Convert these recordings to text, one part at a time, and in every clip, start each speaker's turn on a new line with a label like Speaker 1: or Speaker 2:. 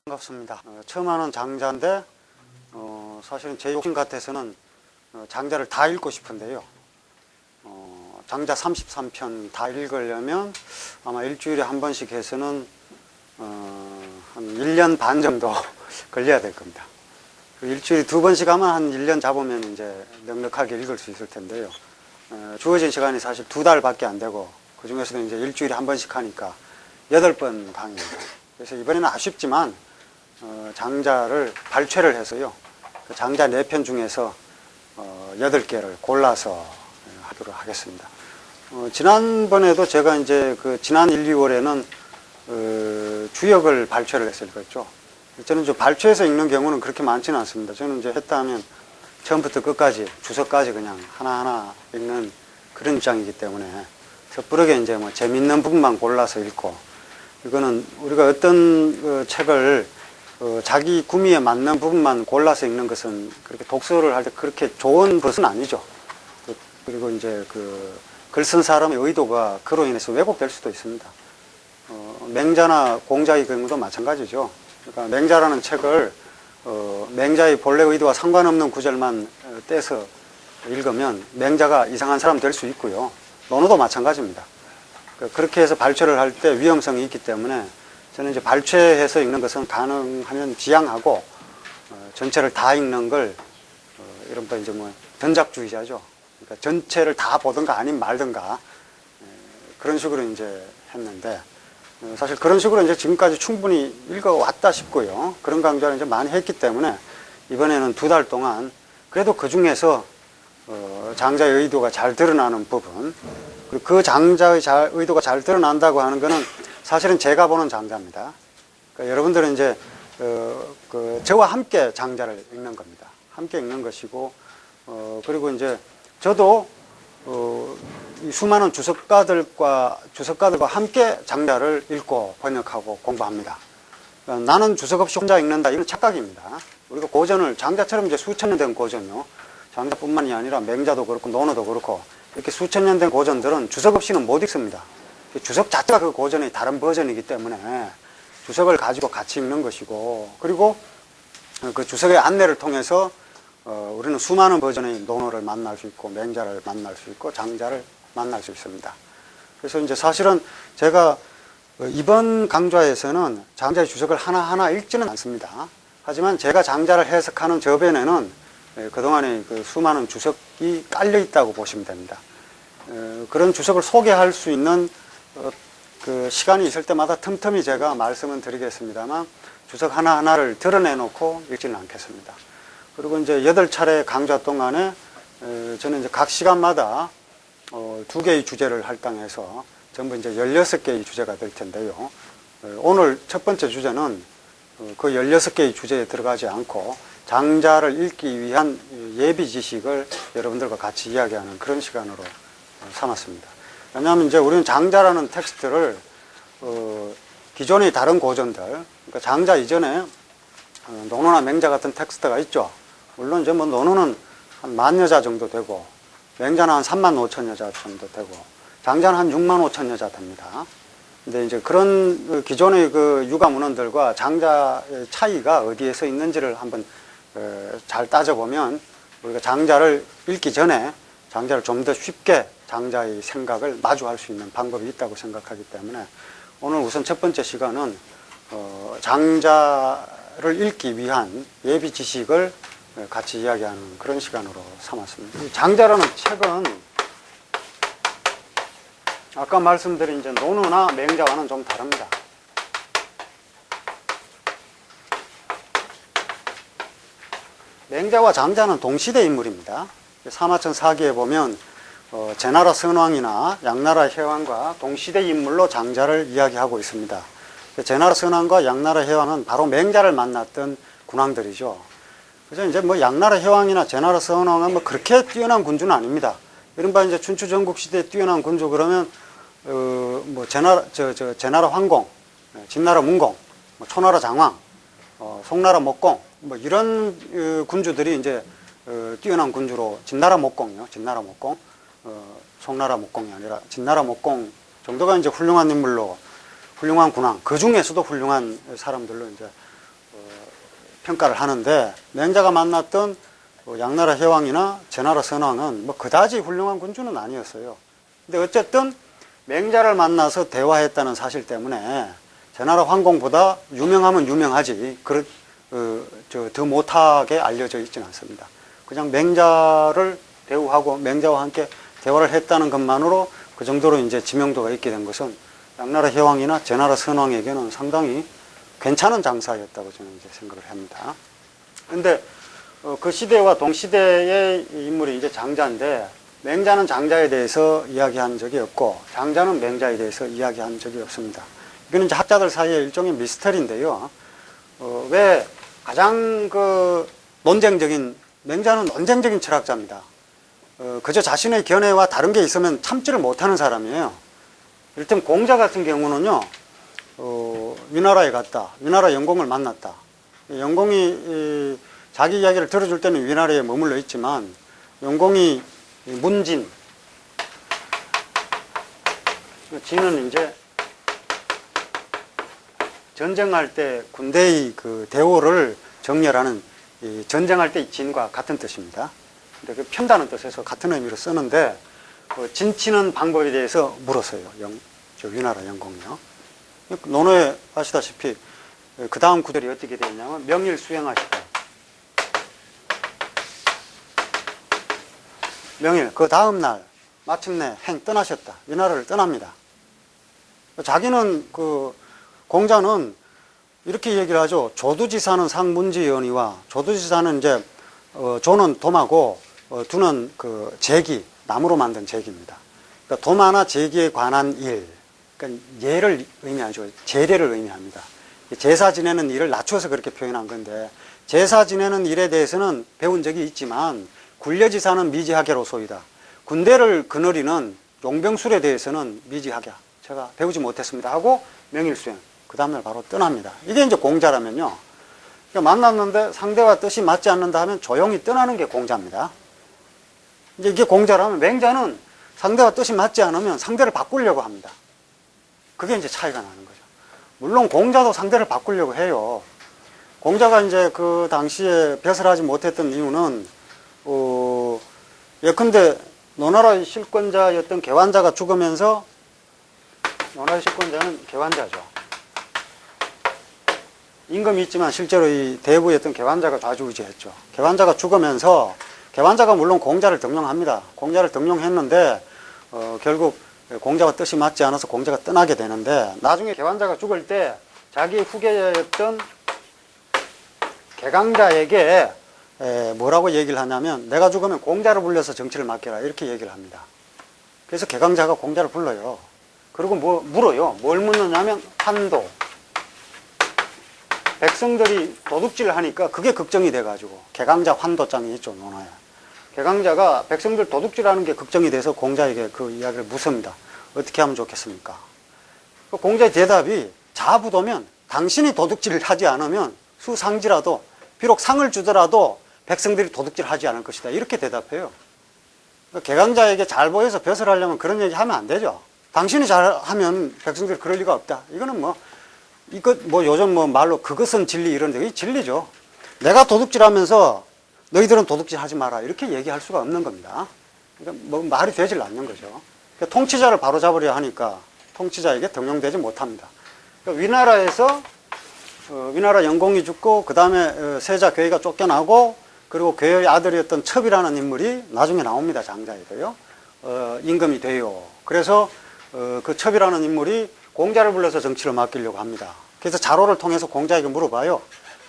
Speaker 1: 반갑습니다. 처음 하는 장자인데 사실은 제 욕심 같아서는 장자를 다 읽고 싶은데요. 장자 33편 다 읽으려면 아마 일주일에 한 번씩 해서는 한 1년 반 정도 걸려야 될 겁니다. 일주일에 두 번씩 하면 한 1년 잡으면 이제 넉넉하게 읽을 수 있을 텐데요. 주어진 시간이 사실 2달밖에 안 되고 그 중에서도 이제 일주일에 한 번씩 하니까 8번 강의입니다. 그래서 이번에는 아쉽지만 장자를 발췌를 해서요. 그 장자 4편 중에서 8개를 골라서 하도록 하겠습니다. 지난번에도 제가 이제 지난 1, 2월에는 주역을 발췌를 했을 거죠. 저는 좀 발췌해서 읽는 경우는 그렇게 많지는 않습니다. 저는 이제 했다 하면 처음부터 끝까지, 주석까지 그냥 하나하나 읽는 그런 입장이기 때문에 섣부르게 이제 뭐 재밌는 부분만 골라서 읽고, 이거는 우리가 어떤 책을 자기 구미에 맞는 부분만 골라서 읽는 것은 그렇게 독서를 할 때 그렇게 좋은 것은 아니죠. 그리고 이제 글 쓴 사람의 의도가 그로 인해서 왜곡될 수도 있습니다. 맹자나 공자의 경우도 마찬가지죠. 그러니까 맹자라는 책을 맹자의 본래 의도와 상관없는 구절만 떼서 읽으면 맹자가 이상한 사람 될 수 있고요. 논어도 마찬가지입니다. 그렇게 해서 발췌를 할 때 위험성이 있기 때문에 저는 이제 발췌해서 읽는 것은 가능하면 지양하고 전체를 다 읽는 걸 이른바 이제 뭐 전작주의자죠. 그러니까 전체를 다 보든가 아니면 말든가 그런 식으로 이제 했는데, 사실 그런 식으로 이제 지금까지 충분히 읽어왔다 싶고요. 그런 강좌를 이제 많이 했기 때문에 이번에는 2달 동안 그래도 그 중에서 장자의 의도가 잘 드러나는 부분, 그리고 그 장자의 의도가 잘 드러난다고 하는 거는 사실은 제가 보는 장자입니다. 그러니까 여러분들은 이제 저와 함께 장자를 읽는 겁니다. 함께 읽는 것이고, 그리고 이제 저도 이 수많은 주석가들과 함께 장자를 읽고 번역하고 공부합니다. 그러니까 나는 주석 없이 혼자 읽는다, 이건 착각입니다. 우리가 고전을 장자처럼 이제 수천 년 된 고전요, 장자뿐만이 아니라 맹자도 그렇고 논어도 그렇고 이렇게 수천 년 된 고전들은 주석 없이는 못 읽습니다. 주석 자체가 그 고전의 다른 버전이기 때문에 주석을 가지고 같이 읽는 것이고, 그리고 그 주석의 안내를 통해서 우리는 수많은 버전의 논어를 만날 수 있고 맹자를 만날 수 있고 장자를 만날 수 있습니다. 그래서 이제 사실은 제가 이번 강좌에서는 장자의 주석을 하나하나 읽지는 않습니다. 하지만 제가 장자를 해석하는 저변에는 그동안의 그 수많은 주석이 깔려 있다고 보시면 됩니다. 그런 주석을 소개할 수 있는 그 시간이 있을 때마다 틈틈이 제가 말씀은 드리겠습니다만 주석 하나하나를 드러내놓고 읽지는 않겠습니다. 그리고 이제 8차례 강좌 동안에 저는 이제 각 시간마다 2개의 주제를 할당해서 전부 이제 16개의 주제가 될 텐데요. 오늘 첫 번째 주제는 그 16개의 주제에 들어가지 않고 장자를 읽기 위한 예비 지식을 여러분들과 같이 이야기하는 그런 시간으로 삼았습니다. 왜냐하면 이제 우리는 장자라는 텍스트를 기존의 다른 고전들, 그러니까 장자 이전에 논어나 맹자 같은 텍스트가 있죠. 물론 이제 뭐 논어는 한 10,000여자 정도 되고 맹자는 한 35,000여자 정도 되고 장자는 한 65,000여자 됩니다. 근데 이제 그런 기존의 그 유가 문헌들과 장자의 차이가 어디에서 있는지를 한번 잘 따져보면 우리가 장자를 읽기 전에 장자를 좀 더 쉽게 장자의 생각을 마주할 수 있는 방법이 있다고 생각하기 때문에 오늘 우선 첫 번째 시간은 장자를 읽기 위한 예비 지식을 같이 이야기하는 그런 시간으로 삼았습니다. 이 장자라는 책은 아까 말씀드린 이제 논어나 맹자와는 좀 다릅니다. 맹자와 장자는 동시대 인물입니다. 사마천 사기에 보면 제나라 선왕이나 양나라 혜왕과 동시대 인물로 장자를 이야기하고 있습니다. 제나라 선왕과 양나라 혜왕은 바로 맹자를 만났던 군왕들이죠. 그래서 이제 뭐 양나라 혜왕이나 제나라 선왕은 뭐 그렇게 뛰어난 군주는 아닙니다. 이른바 이제 춘추 전국 시대에 뛰어난 군주 그러면 뭐 제나라 황공, 진나라 문공, 뭐 초나라 장왕, 송나라 목공, 뭐 이런 군주들이 이제 뛰어난 군주로 진나라 목공이요, 진나라 목공, 송나라 목공이 아니라 진나라 목공 정도가 이제 훌륭한 인물로, 훌륭한 군왕, 그 중에서도 훌륭한 사람들로 이제 평가를 하는데, 맹자가 만났던 양나라 해왕이나 제나라 선왕은 뭐 그다지 훌륭한 군주는 아니었어요. 근데 어쨌든 맹자를 만나서 대화했다는 사실 때문에 제나라 황공보다 유명하면 유명하지 더 못하게 알려져 있지는 않습니다. 그냥 맹자를 대우하고 맹자와 함께 대화를 했다는 것만으로 그 정도로 이제 지명도가 있게 된 것은 양나라 해왕이나 제나라 선왕에게는 상당히 괜찮은 장사였다고 저는 이제 생각을 합니다. 근데 그 시대와 동시대의 인물이 이제 장자인데, 맹자는 장자에 대해서 이야기한 적이 없고 장자는 맹자에 대해서 이야기한 적이 없습니다. 이거는 이제 학자들 사이에 일종의 미스터리인데요. 왜 가장 맹자는 논쟁적인 철학자입니다. 그저 자신의 견해와 다른 게 있으면 참지를 못하는 사람이에요. 이를테면 공자 같은 경우는요, 위나라에 갔다. 위나라 영공을 만났다. 영공이 자기 이야기를 들어줄 때는 위나라에 머물러 있지만, 영공이 문진, 진은 이제 전쟁할 때 군대의 그 대오를 정렬하는, 전쟁할 때 진과 같은 뜻입니다. 근데 그 편다는 뜻에서 같은 의미로 쓰는데, 진치는 방법에 대해서 물었어요. 위나라 영공이요. 논어에 아시다시피 그 다음 구절이 어떻게 되었냐면, 명일 수행하시다. 명일, 그 다음 날 마침내 떠나셨다. 위나라를 떠납니다. 자기는 공자는 이렇게 얘기를 하죠. 조두지사는 상문지연이와, 조두지사는 이제 조는 도마고 두는 제기, 나무로 만든 제기입니다. 그러니까 도마나 제기에 관한 일, 그러니까 예를 의미하죠. 제례를 의미합니다. 제사 지내는 일을 낮춰서 그렇게 표현한 건데, 제사 지내는 일에 대해서는 배운 적이 있지만 굴려지사는 미지하게로소이다. 군대를 거느리는 용병술에 대해서는 미지하게 제가 배우지 못했습니다 하고 명일수행, 그 다음날 바로 떠납니다. 이게 이제 공자라면요, 그러니까 만났는데 상대와 뜻이 맞지 않는다 하면 조용히 떠나는 게 공자입니다. 이제 이게 공자라면, 맹자는 상대와 뜻이 맞지 않으면 상대를 바꾸려고 합니다. 그게 이제 차이가 나는 거죠. 물론 공자도 상대를 바꾸려고 해요. 공자가 이제 그 당시에 벼슬하지 못했던 이유는 예컨대 노나라의 실권자였던 개완자가 죽으면서, 노나라의 실권자는 개완자죠. 임금이 있지만 실제로 이 대부였던 개완자가 좌지우지했죠. 개완자가 죽으면서, 개완자가 물론 공자를 등용합니다. 공자를 등용했는데 결국 공자와 뜻이 맞지 않아서 공자가 떠나게 되는데, 나중에 개완자가 죽을 때 자기 후계자였던 개강자에게 뭐라고 얘기를 하냐면, 내가 죽으면 공자를 불러서 정치를 맡겨라, 이렇게 얘기를 합니다. 그래서 개강자가 공자를 불러요. 그리고 물어요. 뭘 묻느냐면, 한도. 백성들이 도둑질을 하니까 그게 걱정이 돼가지고, 개강자 환도장이 있죠, 논어에. 개강자가 백성들 도둑질하는 게 걱정이 돼서 공자에게 그 이야기를 묻습니다. 어떻게 하면 좋겠습니까? 공자의 대답이, 자부도면 당신이 도둑질을 하지 않으면 수상지라도, 비록 상을 주더라도 백성들이 도둑질을 하지 않을 것이다, 이렇게 대답해요. 개강자에게 잘 보여서 벼슬 하려면 그런 얘기 하면 안 되죠. 당신이 잘하면 백성들이 그럴 리가 없다. 이거는 요즘 말로 그것은 진리 이런데, 이게 진리죠. 내가 도둑질 하면서 너희들은 도둑질 하지 마라, 이렇게 얘기할 수가 없는 겁니다. 그러니까 말이 되질 않는 거죠. 그러니까 통치자를 바로잡으려 하니까 통치자에게 등용되지 못합니다. 그러니까 위나라에서 위나라 영공이 죽고, 그 다음에 세자 괴이가 쫓겨나고, 그리고 괴의 아들이었던 첩이라는 인물이 나중에 나옵니다. 장자에도요. 임금이 돼요. 그래서 그 첩이라는 인물이 공자를 불러서 정치를 맡기려고 합니다. 그래서 자로를 통해서 공자에게 물어봐요.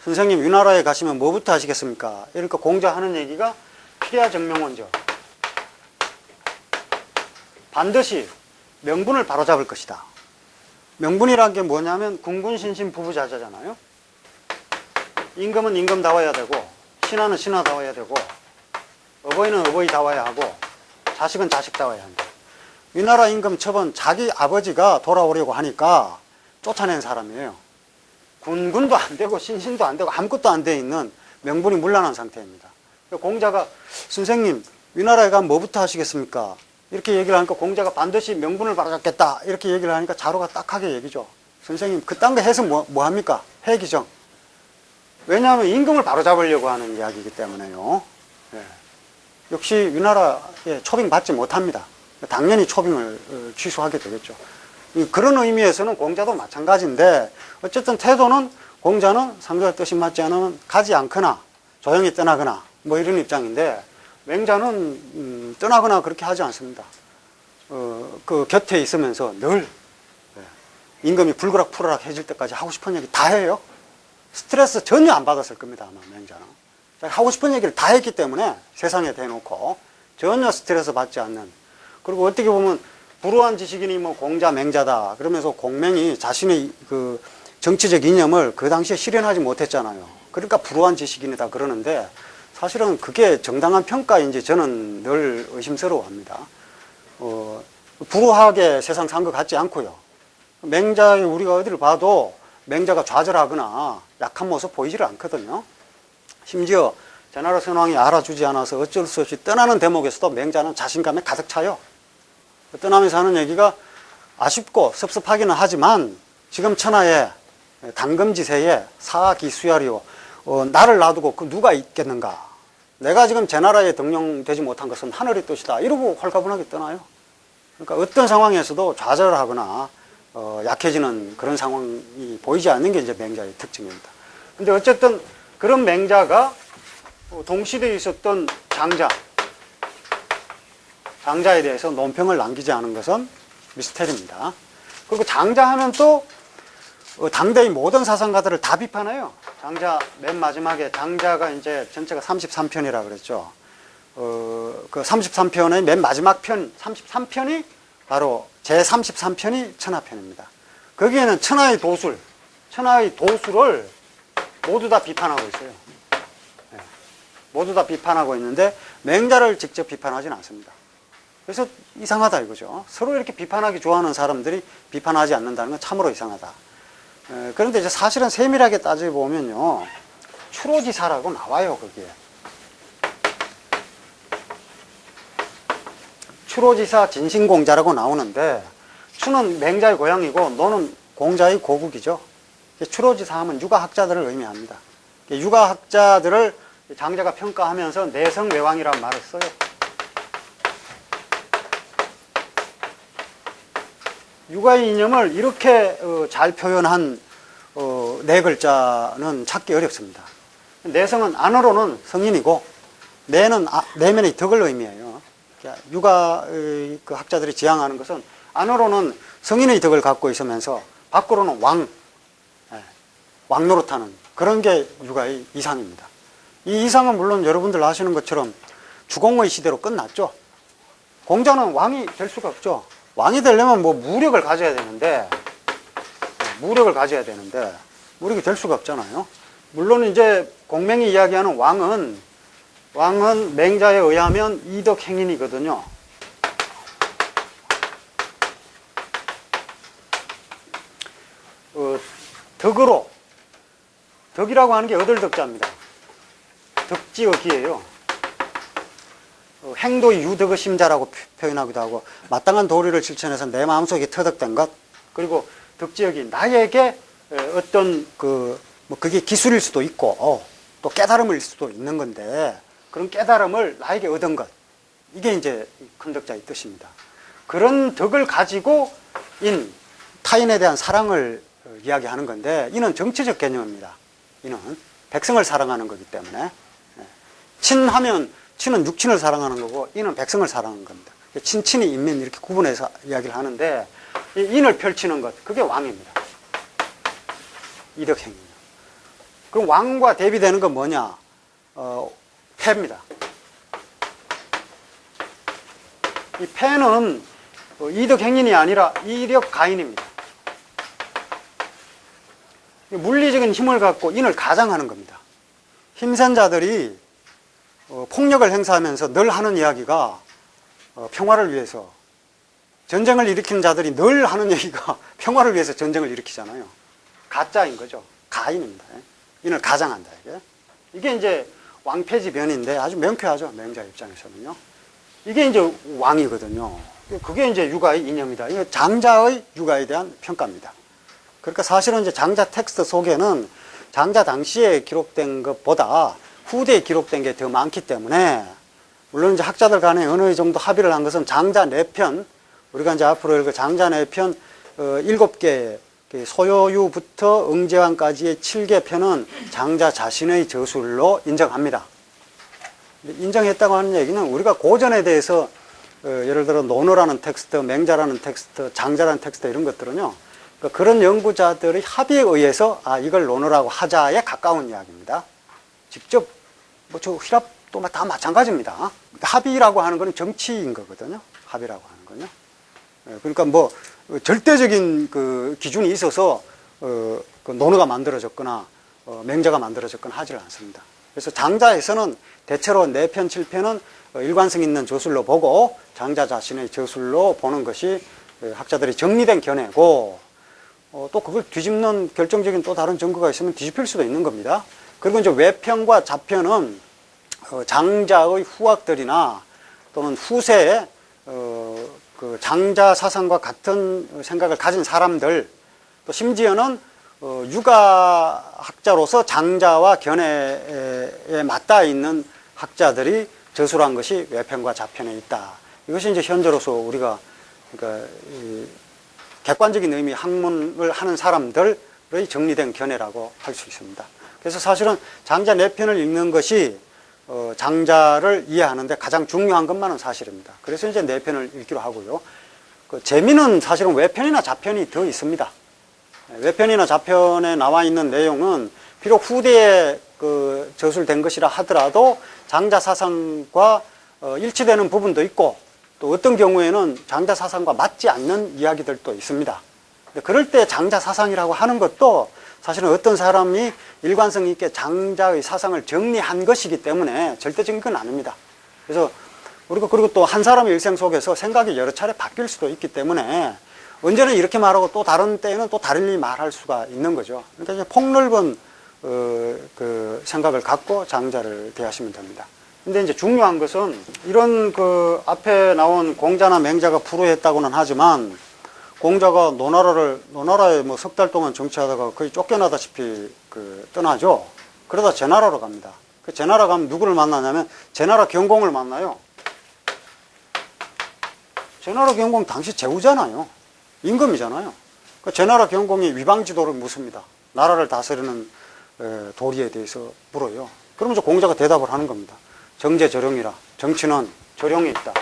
Speaker 1: 선생님, 위나라에 가시면 뭐부터 하시겠습니까? 그러니까 공자 하는 얘기가 필야 정명원죠. 반드시 명분을 바로잡을 것이다. 명분이란 게 뭐냐면 군군신신 부부자자잖아요. 임금은 임금다워야 되고, 신하는 신하다워야 되고, 어버이는 어버이다워야 하고, 자식은 자식다워야 한다. 위나라 임금 첩은 자기 아버지가 돌아오려고 하니까 쫓아낸 사람이에요. 군군도 안 되고 신신도 안 되고 아무것도 안 돼 있는 명분이 문란한 상태입니다. 공자가, 선생님, 위나라에 가면 뭐부터 하시겠습니까? 이렇게 얘기를 하니까 공자가 반드시 명분을 바로잡겠다, 이렇게 얘기를 하니까 자로가 딱하게 얘기죠. 선생님, 그딴 거 해서 뭐 합니까? 해기정. 왜냐하면 임금을 바로잡으려고 하는 이야기이기 때문에요. 예. 역시 위나라에 초빙받지 못합니다. 당연히 초빙을 취소하게 되겠죠. 그런 의미에서는 공자도 마찬가지인데 어쨌든 태도는 공자는 상대의 뜻이 맞지 않으면 가지 않거나 조용히 떠나거나 뭐 이런 입장인데 맹자는 떠나거나 그렇게 하지 않습니다. 그 곁에 있으면서 늘 임금이 불그락 풀어락 해질 때까지 하고 싶은 얘기 다 해요. 스트레스 전혀 안 받았을 겁니다. 아마 맹자는 하고 싶은 얘기를 다 했기 때문에 세상에 대놓고 전혀 스트레스 받지 않는, 그리고 어떻게 보면 불우한 지식인이 뭐 공자 맹자다 그러면서 공맹이 자신의 그 정치적 이념을 그 당시에 실현하지 못했잖아요. 그러니까 불우한 지식인이다 그러는데 사실은 그게 정당한 평가인지 저는 늘 의심스러워합니다. 불우하게 세상 산 것 같지 않고요. 맹자의 우리가 어디를 봐도 맹자가 좌절하거나 약한 모습 보이지를 않거든요. 심지어 제나라 선왕이 알아주지 않아서 어쩔 수 없이 떠나는 대목에서도 맹자는 자신감에 가득 차요. 떠나면서 하는 얘기가 아쉽고 섭섭하기는 하지만 지금 천하에 당금지세에 사기수야리오, 나를 놔두고 그 누가 있겠는가. 내가 지금 제나라에 등용되지 못한 것은 하늘의 뜻이다. 이러고 홀가분하게 떠나요. 그러니까 어떤 상황에서도 좌절하거나 약해지는 그런 상황이 보이지 않는 게 이제 맹자의 특징입니다. 근데 어쨌든 그런 맹자가 동시대에 있었던 장자에 대해서 논평을 남기지 않은 것은 미스테리입니다. 그리고 장자하면 또 당대의 모든 사상가들을 다 비판해요. 장자 맨 마지막에 장자가 이제 전체가 33편이라 그랬죠. 그 33편의 맨 마지막 편 33편이 바로 제 33편이 천하편입니다. 거기에는 천하의 도술을 모두 다 비판하고 있어요. 네. 모두 다 비판하고 있는데 맹자를 직접 비판하지는 않습니다. 그래서 이상하다 이거죠. 서로 이렇게 비판하기 좋아하는 사람들이 비판하지 않는다는 건 참으로 이상하다. 그런데 이제 사실은 세밀하게 따져보면요, 추로지사라고 나와요. 거기에 추로지사 진신공자라고 나오는데, 추는 맹자의 고향이고 노는 공자의 고국이죠. 추로지사 하면 육아학자들을 의미합니다. 육아학자들을 장자가 평가하면서 내성외왕이라는 말을 써요. 육아의 이념을 이렇게 잘 표현한 네 글자는 찾기 어렵습니다. 내성은 안으로는 성인이고, 내는 내면의 덕을 의미해요. 육아의 그 학자들이 지향하는 것은 안으로는 성인의 덕을 갖고 있으면서 밖으로는 왕 노릇하는 그런 게 육아의 이상입니다. 이 이상은 물론 여러분들 아시는 것처럼 주공의 시대로 끝났죠. 공자는 왕이 될 수가 없죠. 왕이 되려면 뭐 무력을 가져야 되는데 무력이 될 수가 없잖아요. 물론 이제 공맹이 이야기하는 왕은 맹자에 의하면 이덕 행인이거든요. 덕이라고 하는 게 얻을덕자입니다. 덕지어기예요. 행도의 유덕의 심자라고 표현하기도 하고, 마땅한 도리를 실천해서 내 마음속에 터득된 것, 그리고 덕지어기, 나에게 어떤 그게 기술일 수도 있고 또 깨달음일 수도 있는 건데, 그런 깨달음을 나에게 얻은 것, 이게 이제 큰 덕자의 뜻입니다. 그런 덕을 가지고 타인에 대한 사랑을 이야기하는 건데, 이는 정치적 개념입니다. 이는 백성을 사랑하는 거기 때문에, 친은 육친을 사랑하는 거고 인은 백성을 사랑하는 겁니다. 친이 인민 이렇게 구분해서 이야기를 하는데, 이 인을 펼치는 것, 그게 왕입니다. 이덕행위요. 그럼 왕과 대비되는 건 뭐냐? 패입니다. 이 패는 이덕행인이 아니라 이력가인입니다. 물리적인 힘을 갖고 인을 가장하는 겁니다. 힘센 자들이 폭력을 행사하면서 늘 하는 이야기가 평화를 위해서, 전쟁을 일으키는 자들이 늘 하는 얘기가 평화를 위해서 전쟁을 일으키잖아요. 가짜인 거죠. 가인입니다. 인을 가장한다. 이게 이제 왕패지변인데 아주 명쾌하죠. 맹자 입장에서는요. 이게 이제 왕이거든요. 그게 이제 육아의 이념이다. 이게 장자의 육아에 대한 평가입니다. 그러니까 사실은 이제 장자 텍스트 속에는 장자 당시에 기록된 것보다 후대에 기록된 게 더 많기 때문에, 물론 이제 학자들 간에 어느 정도 합의를 한 것은 장자 4편, 우리가 이제 앞으로 읽을 장자 4편 7개, 소요유부터 응제왕까지의 7개 편은 장자 자신의 저술로 인정합니다. 인정했다고 하는 얘기는 우리가 고전에 대해서 예를 들어 논어라는 텍스트, 맹자라는 텍스트, 장자라는 텍스트 이런 것들은요, 그런 연구자들의 합의에 의해서 이걸 논어라고 하자에 가까운 이야기입니다. 직접 저 휘랍도 다 마찬가지입니다. 합의라고 하는 것은 정치인 거거든요. 합의라고 하는 건요. 그러니까 뭐 절대적인 그 기준이 있어서 그 논어가 만들어졌거나 맹자가 만들어졌거나 하지를 않습니다. 그래서 장자에서는 대체로 4편, 7편은 일관성 있는 저술로 보고 장자 자신의 저술로 보는 것이 학자들이 정리된 견해고, 또 그걸 뒤집는 결정적인 또 다른 증거가 있으면 뒤집힐 수도 있는 겁니다. 그리고 이제 외편과 자편은 장자의 후학들이나 또는 후세에 그 장자 사상과 같은 생각을 가진 사람들, 또 심지어는 육아학자로서 장자와 견해에 맞닿아 있는 학자들이 저술한 것이 외편과 자편에 있다. 이것이 이제 현재로서 우리가 그러니까 객관적인 의미 학문을 하는 사람들의 정리된 견해라고 할 수 있습니다. 그래서 사실은 장자 4편을 읽는 것이 장자를 이해하는데 가장 중요한 것만은 사실입니다. 그래서 이제 4편을 읽기로 하고요. 그 재미는 사실은 외편이나 자편이 더 있습니다. 외편이나 자편에 나와 있는 내용은 비록 후대에 그 저술된 것이라 하더라도 장자 사상과 일치되는 부분도 있고, 또 어떤 경우에는 장자 사상과 맞지 않는 이야기들도 있습니다. 그럴 때 장자 사상이라고 하는 것도 사실은 어떤 사람이 일관성 있게 장자의 사상을 정리한 것이기 때문에 절대적인 건 아닙니다. 그래서 우리가 그리고 또 한 사람의 일생 속에서 생각이 여러 차례 바뀔 수도 있기 때문에 언제는 이렇게 말하고 또 다른 때에는 또 다르게 말할 수가 있는 거죠. 그러니까 이제 폭넓은 그 생각을 갖고 장자를 대하시면 됩니다. 근데 이제 중요한 것은 이런 그 앞에 나온 공자나 맹자가 불후했다고는 하지만, 공자가 노나라에 뭐 석 달 동안 정치하다가 거의 쫓겨나다시피 그 떠나죠. 그러다 제나라로 갑니다. 그 제나라 가면 누구를 만나냐면 제나라 경공을 만나요. 제나라 경공 당시 제후잖아요. 임금이잖아요. 그 제나라 경공이 위방지도를 묻습니다. 나라를 다스리는 도리에 대해서 물어요. 그러면서 공자가 대답을 하는 겁니다. 정제절용이라. 정치는 절용이 있다.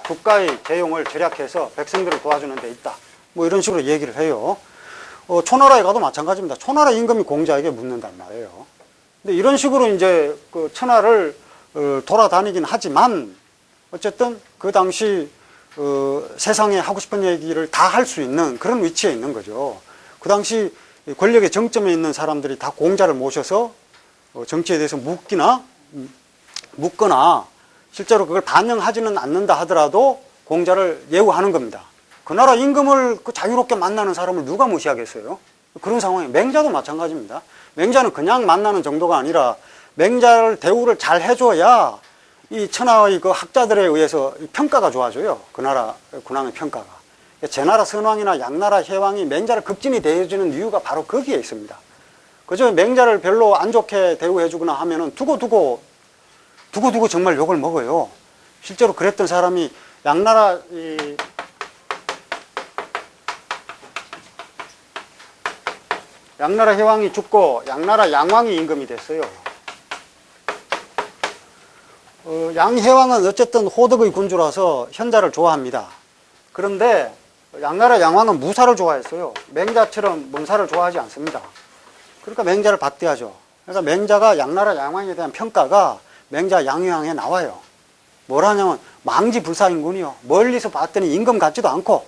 Speaker 1: 국가의 재용을 절약해서 백성들을 도와주는 데 있다. 뭐 이런 식으로 얘기를 해요. 초나라에 가도 마찬가지입니다. 초나라 임금이 공자에게 묻는단 말이에요. 근데 이런 식으로 이제 그 천하를 돌아다니긴 하지만 어쨌든 그 당시 세상에 하고 싶은 얘기를 다 할 수 있는 그런 위치에 있는 거죠. 그 당시 권력의 정점에 있는 사람들이 다 공자를 모셔서 정치에 대해서 묻거나 실제로 그걸 반영하지는 않는다 하더라도 공자를 예우하는 겁니다. 그 나라 임금을 그 자유롭게 만나는 사람을 누가 무시하겠어요? 그런 상황에 맹자도 마찬가지입니다. 맹자는 그냥 만나는 정도가 아니라 맹자를 대우를 잘 해줘야 이 천하의 그 학자들에 의해서 평가가 좋아져요. 그 나라 군왕의 평가가. 제나라 선왕이나 양나라 혜왕이 맹자를 급진히 대해주는 이유가 바로 거기에 있습니다. 그저 맹자를 별로 안 좋게 대우해주거나 하면은 두고두고 정말 욕을 먹어요. 실제로 그랬던 사람이 양나라 혜왕이 죽고 양나라 양왕이 임금이 됐어요. 양혜왕은 어쨌든 호덕의 군주라서 현자를 좋아합니다. 그런데 양나라 양왕은 무사를 좋아했어요. 맹자처럼 문사를 좋아하지 않습니다. 그러니까 맹자를 박대하죠. 그러니까 맹자가 양나라 양왕에 대한 평가가 맹자 양효왕에 나와요. 뭐라냐면 망지불사인군이요. 멀리서 봤더니 임금 같지도 않고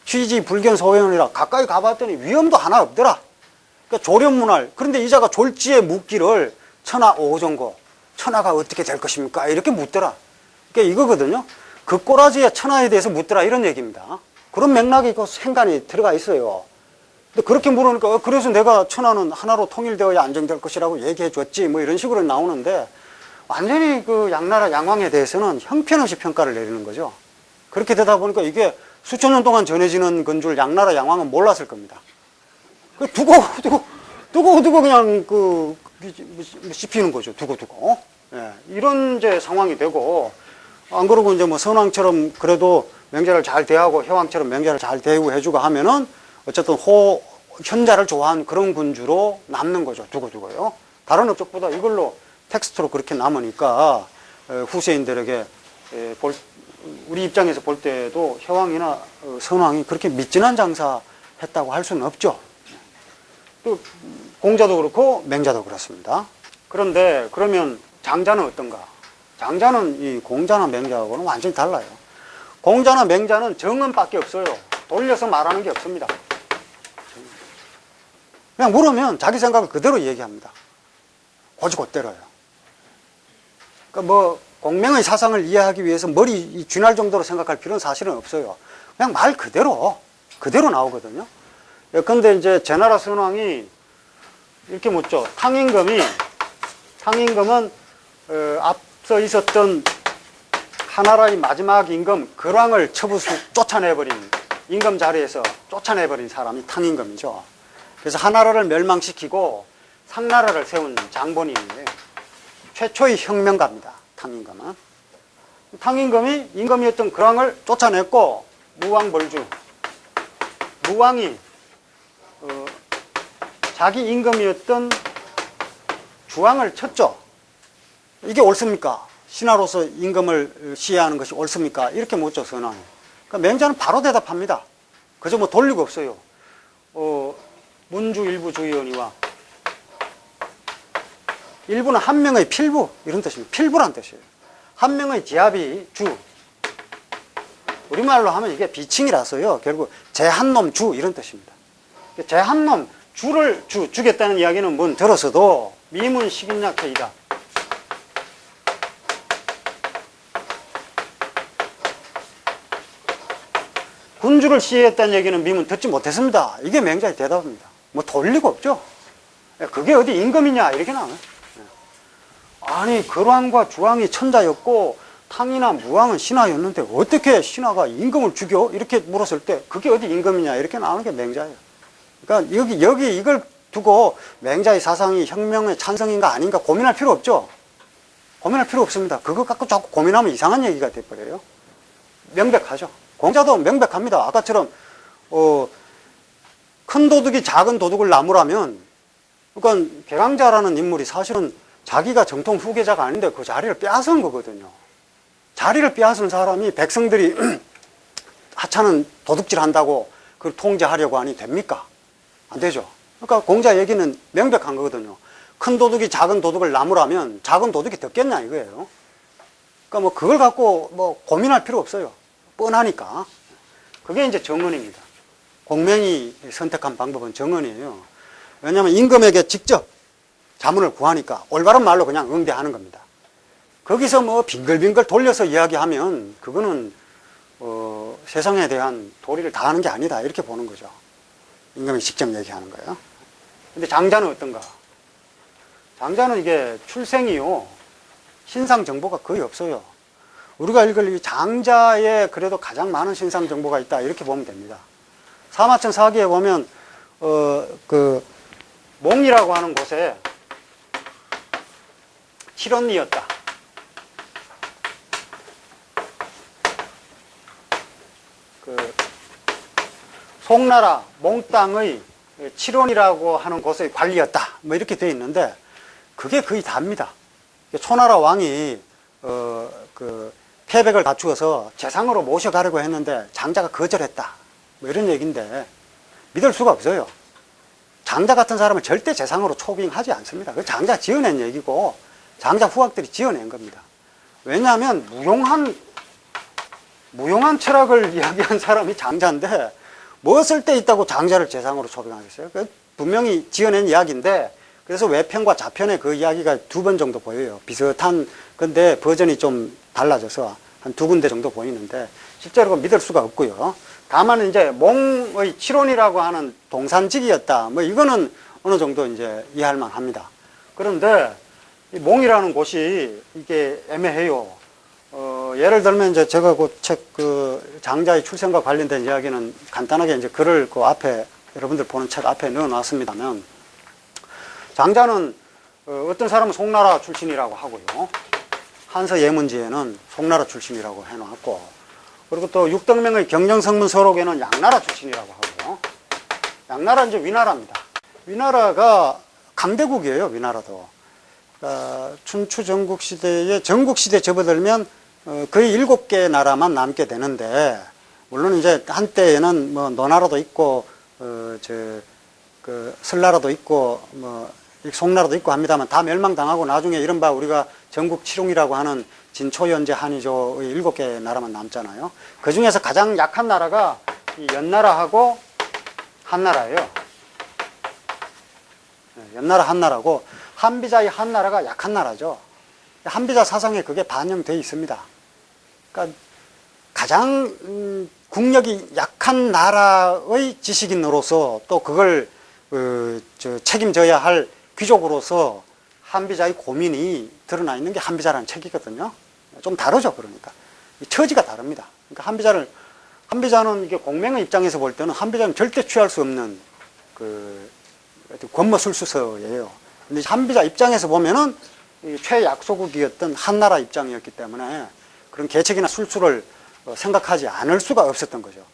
Speaker 1: 취지 불견 소현이라 가까이 가봤더니 위험도 하나 없더라. 그러니까 조련문할. 그런데 이자가 졸지에 묻기를 천하 오종고 천하가 어떻게 될 것입니까? 이렇게 묻더라. 그러니까 이거거든요. 그 꼬라지에 천하에 대해서 묻더라 이런 얘기입니다. 그런 맥락이 그 생간이 들어가 있어요. 근데 그렇게 물으니까 그래서 내가 천하는 하나로 통일되어야 안정될 것이라고 얘기해 줬지 뭐 이런 식으로 나오는데 완전히 그 양나라 양왕에 대해서는 형편없이 평가를 내리는 거죠. 그렇게 되다 보니까 이게 수천 년 동안 전해지는 건 줄 양나라 양왕은 몰랐을 겁니다. 두고 두고두고 그냥 씹히는 거죠. 두고두고. 예, 이런 이제 상황이 되고, 안 그러고 이제 뭐 선왕처럼 그래도 명자를 잘 대하고 혜왕처럼 명자를 잘 대우해주고 하면은 어쨌든 현자를 좋아하는 그런 군주로 남는 거죠. 두고두고요. 다른 업적보다 이걸로 텍스트로 그렇게 남으니까 후세인들에게 우리 입장에서 볼 때도 혜왕이나 선왕이 그렇게 미진한 장사 했다고 할 수는 없죠. 또 공자도 그렇고 맹자도 그렇습니다. 그런데 그러면 장자는 어떤가? 장자는 이 공자나 맹자하고는 완전히 달라요. 공자나 맹자는 정언밖에 없어요. 돌려서 말하는 게 없습니다. 그냥 물으면 자기 생각을 그대로 얘기합니다. 곧대로요. 그러니까 뭐 공명의 사상을 이해하기 위해서 머리 쥐날 정도로 생각할 필요는 사실은 없어요. 그냥 말 그대로 나오거든요. 그런데 이제 제나라 선왕이 이렇게 묻죠. 탕임금은 앞서 있었던 하나라의 마지막 임금 걸왕을 쫓아내버린, 임금 자리에서 쫓아내버린 사람이 탕임금이죠. 그래서 하나라를 멸망시키고 상나라를 세운 장본인이에요. 최초의 혁명가입니다. 탕임금은. 탕임금이 임금이었던 걸왕을 쫓아냈고 무왕벌주, 무왕이 자기 임금이었던 주왕을 쳤죠. 이게 옳습니까? 신하로서 임금을 시해하는 것이 옳습니까? 이렇게 묻죠, 선왕이. 그러니까 맹자는 바로 대답합니다. 그저 뭐 돌리고 없어요. 문주 일부 주의원이와 일부는 한 명의 필부 이런 뜻입니다. 필부란 뜻이에요. 한 명의 지압이 주. 우리말로 하면 이게 비칭이라서요. 결국 제 한 놈 주 이런 뜻입니다. 제 한 놈 주를 주겠다는 이야기는 뭔 들었어도 미문 식인약회이다. 군주를 시해했다는 얘기는 미문 듣지 못했습니다. 이게 맹자의 대답입니다. 뭐 돌리고 없죠. 그게 어디 임금이냐 이렇게 나와요. 아니 걸왕과 주왕이 천자였고 탕이나 무왕은 신하였는데 어떻게 신하가 임금을 죽여? 이렇게 물었을 때 그게 어디 임금이냐 이렇게 나오는 게 맹자예요. 그러니까 여기 이걸 두고 맹자의 사상이 혁명의 찬성인가 아닌가 고민할 필요 없죠. 고민할 필요 없습니다. 그거 갖고 자꾸 고민하면 이상한 얘기가 돼버려요. 명백하죠. 공자도 명백합니다. 아까처럼 큰 도둑이 작은 도둑을 나무라면, 그러니까 개강자라는 인물이 사실은 자기가 정통 후계자가 아닌데 그 자리를 빼앗은 거거든요. 자리를 빼앗은 사람이 백성들이 하찮은 도둑질 한다고 그걸 통제하려고 하니 됩니까? 안 되죠. 그러니까 공자 얘기는 명백한 거거든요. 큰 도둑이 작은 도둑을 나무라면 작은 도둑이 듣겠냐 이거예요. 그러니까 뭐 그걸 갖고 뭐 고민할 필요 없어요. 뻔하니까. 그게 이제 정언입니다. 공명이 선택한 방법은 정언이에요. 왜냐하면 임금에게 직접 자문을 구하니까 올바른 말로 그냥 응대하는 겁니다. 거기서 뭐 빙글빙글 돌려서 이야기하면 그거는 세상에 대한 도리를 다하는 게 아니다 이렇게 보는 거죠. 임금이 직접 얘기하는 거예요. 근데 장자는 어떤가? 장자는 이게 출생이요 신상 정보가 거의 없어요. 우리가 읽을 이 장자에 그래도 가장 많은 신상 정보가 있다 이렇게 보면 됩니다. 사마천 사기에 보면 그 몽이라고 하는 곳에 칠언니였다. 그 송나라 몽땅의 칠언이라고 하는 곳의 관리였다. 뭐 이렇게 되어 있는데 그게 거의 다입니다. 초나라 왕이 그 패백을 갖추어서 재상으로 모셔가려고 했는데 장자가 거절했다. 뭐 이런 얘기인데 믿을 수가 없어요. 장자 같은 사람은 절대 재상으로 초빙하지 않습니다. 그 장자 지어낸 얘기고 장자 후학들이 지어낸 겁니다. 왜냐하면 무용한 철학을 이야기한 사람이 장자인데 뭐 쓸데있다고 장자를 재상으로 초빙하겠어요? 분명히 지어낸 이야기인데 그래서 외편과 자편에 그 이야기가 2번 정도 보여요. 비슷한 건데 버전이 좀 달라져서 한 2군데 정도 보이는데 실제로 믿을 수가 없고요. 다만 이제 몽의 칠언이라고 하는 동산직이었다. 뭐 이거는 어느 정도 이제 이해할 만합니다. 그런데 이 몽이라는 곳이 이게 애매해요. 예를 들면 이제 제가 그 책 그 장자의 출생과 관련된 이야기는 간단하게 이제 글을 그 앞에 여러분들 보는 책 앞에 넣어놨습니다만 장자는 어떤 사람은 송나라 출신이라고 하고요. 한서 예문지에는 송나라 출신이라고 해놨고, 그리고 또 육덕명의 경정성문서록에는 양나라 출신이라고 하고요. 양나라는 이제 위나라입니다. 위나라가 강대국이에요. 위나라도. 춘추 전국시대에 전국시대 접어들면 거의 7개 나라만 남게 되는데, 물론 이제 한때에는 뭐 노나라도 있고 설나라도 있고 송나라도 있고 합니다만 다 멸망당하고 나중에 이른바 우리가 전국칠웅이라고 하는 진초연제 한의조의 7개 나라만 남잖아요. 그 중에서 가장 약한 나라가 이 연나라하고 한나라예요. 연나라 한나라고, 한비자의 한나라가 약한 나라죠. 한비자 사상에 그게 반영되어 있습니다. 그러니까 가장 국력이 약한 나라의 지식인으로서 또 그걸 책임져야 할 귀족으로서 한비자의 고민이 드러나 있는 게 한비자라는 책이거든요. 좀 다르죠, 그러니까. 처지가 다릅니다. 그러니까 한비자는 이게 공명의 입장에서 볼 때는 한비자는 절대 취할 수 없는 권모술수서예요. 근데 한비자 입장에서 보면은 최약소국이었던 한나라 입장이었기 때문에 그런 계책이나 술수를 생각하지 않을 수가 없었던 거죠.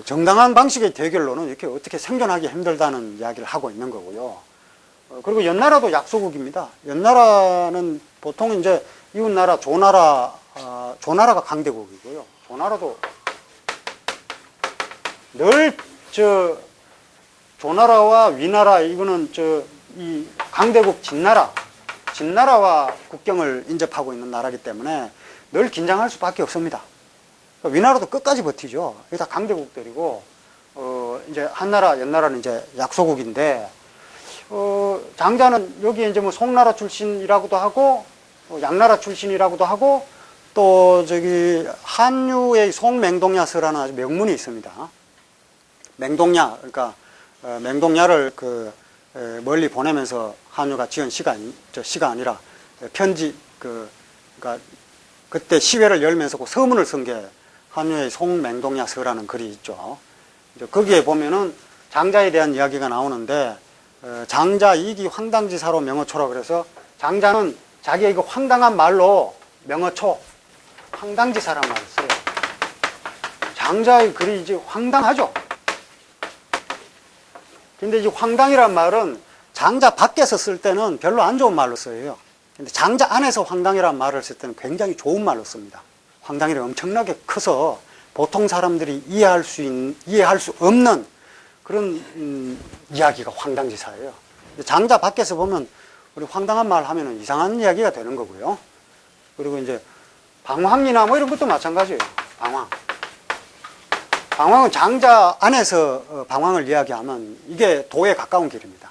Speaker 1: 정당한 방식의 대결로는 이렇게 어떻게 생존하기 힘들다는 이야기를 하고 있는 거고요. 그리고 연나라도 약소국입니다. 연나라는 보통 이제 이웃나라 조나라가 강대국이고요. 조나라도 늘 조나라와 위나라, 이거는 이 강대국 진나라와 국경을 인접하고 있는 나라이기 때문에 늘 긴장할 수밖에 없습니다. 위나라도 끝까지 버티죠. 이게 다 강대국들이고, 이제 한나라, 연나라는 이제 약소국인데, 장자는 여기에 이제 뭐 송나라 출신이라고도 하고, 양나라 출신이라고도 하고, 또 한유의 송맹동야서라는 아주 명문이 있습니다. 맹동야, 그러니까 맹동야를 멀리 보내면서 한유가 지은 시가 아니라 편지, 그러니까 그때 시회를 열면서 그 서문을 쓴 게 한유의 송맹동야서라는 글이 있죠. 이제 거기에 보면은 장자에 대한 이야기가 나오는데, 장자 이기 황당지사로 명어초라 그래서 장자는 자기의 그 황당한 말로 명어초, 황당지사란 말을 써요. 장자의 글이 이제 황당하죠. 근데 이 황당이란 말은 장자 밖에서 쓸 때는 별로 안 좋은 말로 써요. 근데 장자 안에서 황당이란 말을 쓸 때는 굉장히 좋은 말로 씁니다. 황당이란 엄청나게 커서 보통 사람들이 이해할 수 없는 그런 이야기가 황당지사예요. 장자 밖에서 보면 우리 황당한 말 하면은 이상한 이야기가 되는 거고요. 그리고 이제 방황이나 뭐 이런 것도 마찬가지예요. 방황은 장자 안에서 방황을 이야기하면 이게 도에 가까운 길입니다.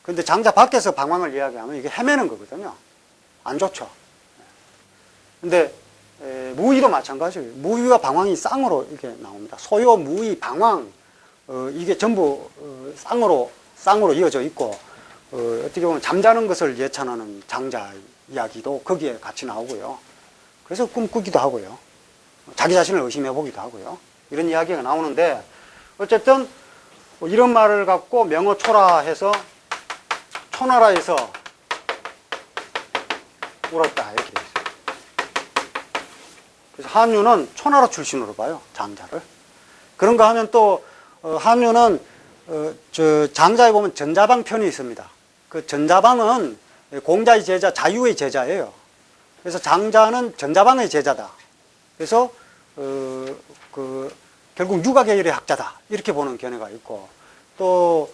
Speaker 1: 근데 장자 밖에서 방황을 이야기하면 이게 헤매는 거거든요. 안 좋죠. 근데 무의도 마찬가지예요. 무의와 방황이 쌍으로 이렇게 나옵니다. 소요, 무의, 방황, 이게 전부 쌍으로 이어져 있고, 어떻게 보면 잠자는 것을 예찬하는 장자 이야기도 거기에 같이 나오고요. 그래서 꿈꾸기도 하고요. 자기 자신을 의심해 보기도 하고요. 이런 이야기가 나오는데, 어쨌든 이런 말을 갖고 명어초라 해서 초나라에서 울었다, 이렇게 돼 있어요. 그래서 한유는 초나라 출신으로 봐요, 장자를. 그런가 하면 또 한유는 장자에 보면 전자방 편이 있습니다. 그 전자방은 공자의 제자, 자유의 제자예요. 그래서 장자는 전자방의 제자다. 그래서 결국 육아계열의 학자다, 이렇게 보는 견해가 있고, 또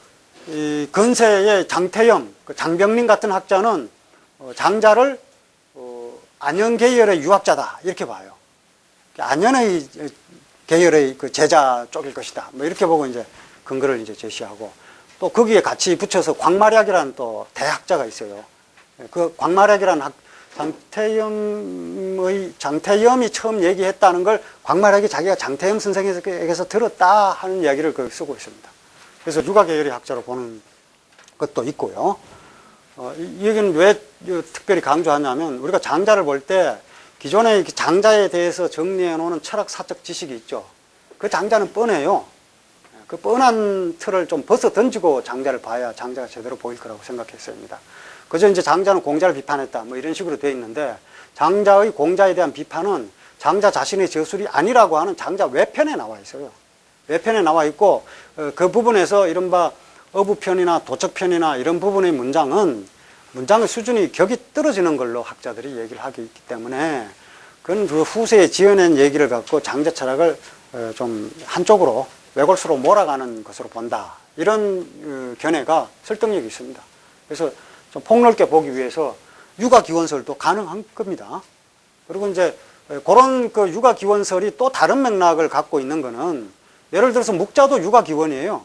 Speaker 1: 이 근세의 장태염, 장병림 같은 학자는 장자를 안현계열의 유학자다, 이렇게 봐요. 안현의 계열의 그 제자 쪽일 것이다, 뭐 이렇게 보고 이제 근거를 이제 제시하고, 또 거기에 같이 붙여서 광마략이라는 또 대학자가 있어요. 그 광마략이라는 장태염이 처음 얘기했다는 걸 광마략이 자기가 장태염 선생에게서 들었다 하는 이야기를 거기 쓰고 있습니다. 그래서 육아계열의 학자로 보는 것도 있고요. 이 얘기는 왜 특별히 강조하냐면, 우리가 장자를 볼 때 기존의 장자에 대해서 정리해 놓는 철학 사적 지식이 있죠. 그 장자는 뻔해요. 그 뻔한 틀을 좀 벗어 던지고 장자를 봐야 장자가 제대로 보일 거라고 생각했습니다. 그저 이제 장자는 공자를 비판했다 뭐 이런 식으로 되어 있는데, 장자의 공자에 대한 비판은 장자 자신의 저술이 아니라고 하는 장자 외편에 나와 있어요. 외편에 나와 있고, 그 부분에서 이른바 어부편이나 도척편이나 이런 부분의 문장의 수준이 격이 떨어지는 걸로 학자들이 얘기를 하기 있기 때문에, 그건 그 후세에 지어낸 얘기를 갖고 장자 철학을 좀 한쪽으로 외골수로 몰아가는 것으로 본다, 이런 견해가 설득력이 있습니다. 그래서 좀 폭넓게 보기 위해서 육아기원설도 가능한 겁니다. 그리고 이제 그런 그 육아기원설이 또 다른 맥락을 갖고 있는 거는, 예를 들어서 묵자도 육아기원이에요.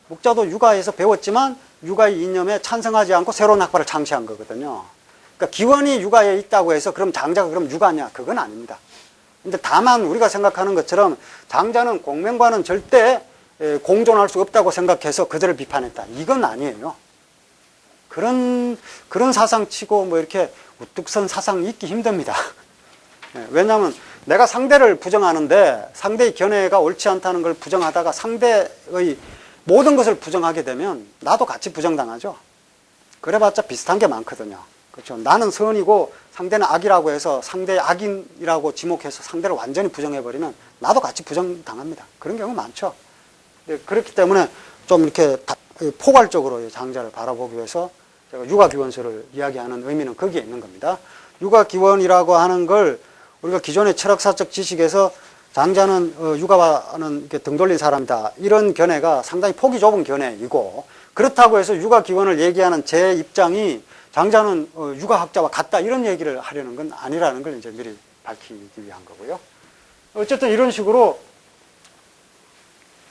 Speaker 1: 묵자도 육아에서 배웠지만 육아의 이념에 찬성하지 않고 새로운 학파를 창시한 거거든요. 그러니까 기원이 육아에 있다고 해서 그럼 장자가 그럼 육아냐? 그건 아닙니다. 근데 다만 우리가 생각하는 것처럼 장자는 공명과는 절대 공존할 수 없다고 생각해서 그들을 비판했다, 이건 아니에요. 그런 사상치고 뭐 이렇게 우뚝 선 사상이 있기 힘듭니다. 왜냐하면 내가 상대를 부정하는데 상대의 견해가 옳지 않다는 걸 부정하다가 상대의 모든 것을 부정하게 되면 나도 같이 부정당하죠. 그래봤자 비슷한 게 많거든요. 그렇죠. 나는 선이고 상대는 악이라고 해서 상대의 악인이라고 지목해서 상대를 완전히 부정해버리면 나도 같이 부정당합니다. 그런 경우 많죠. 그렇기 때문에 좀 이렇게 포괄적으로 장자를 바라보기 위해서 제가 육아기원설을 이야기하는 의미는 거기에 있는 겁니다. 육아기원이라고 하는 걸 우리가 기존의 철학사적 지식에서 장자는 육아와는 이렇게 등 돌린 사람이다, 이런 견해가 상당히 폭이 좁은 견해이고, 그렇다고 해서 육아기원을 얘기하는 제 입장이 장자는 육아학자와 같다, 이런 얘기를 하려는 건 아니라는 걸 이제 미리 밝히기 위한 거고요. 어쨌든 이런 식으로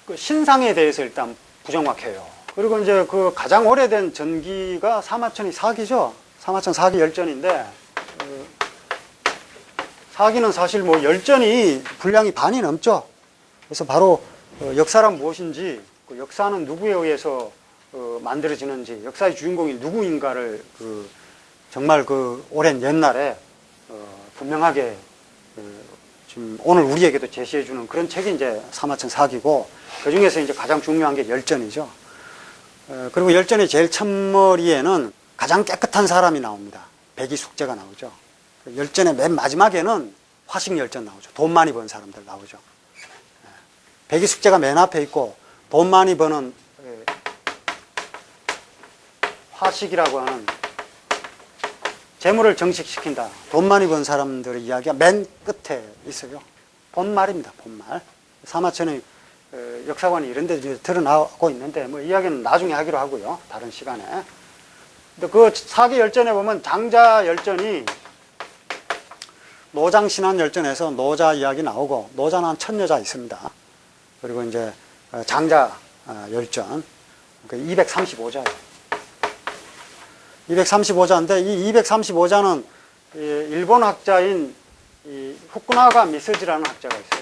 Speaker 1: 그 신상에 대해서 일단 부정확해요. 그리고 이제 그 가장 오래된 전기가 사마천이 사기죠. 사마천 사기 열전인데, 사기는 사실 뭐 열전이 분량이 반이 넘죠. 그래서 바로 역사란 무엇인지, 그 역사는 누구에 의해서 만들어지는지, 역사의 주인공이 누구인가를 정말 그 오랜 옛날에 분명하게 지금 오늘 우리에게도 제시해주는 그런 책이 이제 사마천 사기고, 그 중에서 이제 가장 중요한 게 열전이죠. 그리고 열전의 제일 첫머리에는 가장 깨끗한 사람이 나옵니다. 백이숙제가 나오죠. 열전의 맨 마지막에는 화식열전 나오죠. 돈 많이 번 사람들 나오죠. 백이숙제가 맨 앞에 있고, 돈 많이 버는 화식이라고 하는 재물을 정식시킨다, 돈 많이 번 사람들의 이야기가 맨 끝에 있어요. 본말입니다. 본말. 사마천의 역사관이 이런 데 드러나고 있는데, 뭐 이야기는 나중에 하기로 하고요, 다른 시간에. 근데 그 사기 열전에 보면 장자 열전이 노장신한 열전에서 노자 이야기 나오고, 노자는 한 1000여자 있습니다. 그리고 이제 장자 열전 235자예요. 235자인데 이 235자는 일본 학자인 후쿠나가 미스지라는 학자가 있어요.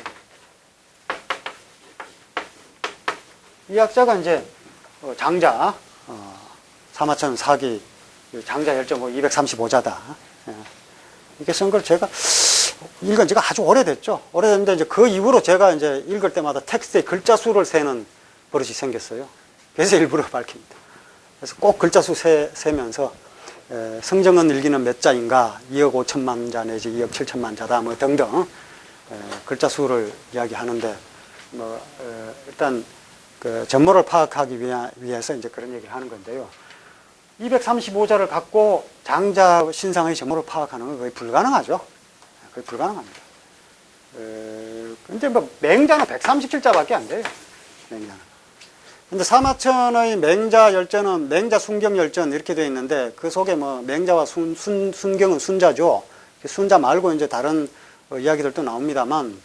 Speaker 1: 이 학자가 이제 장자 사마천 사기 장자 열전 235자다. 이렇게 쓴 걸 제가 읽은 지가 아주 오래됐죠. 오래됐는데 이제 그 이후로 제가 이제 읽을 때마다 텍스트에 글자 수를 세는 버릇이 생겼어요. 그래서 일부러 밝힙니다. 그래서 꼭 글자 수 세면서 성정은 일기는 몇 자인가, 2억 5천만 자 내지 2억 7천만 자다 뭐 등등 글자 수를 이야기하는데, 뭐 일단 그 전모를 파악하기 위해서 이제 그런 얘기를 하는 건데요. 235자를 갖고 장자 신상의 전모를 파악하는 건 거의 불가능하죠. 거의 불가능합니다. 근데 뭐 맹자는 137자밖에 안 돼요. 맹자는. 근데 사마천의 맹자 열전은 맹자 순경 열전 이렇게 되어 있는데, 그 속에 뭐 맹자와 순경은 순자죠. 순자 말고 이제 다른 이야기들도 나옵니다만,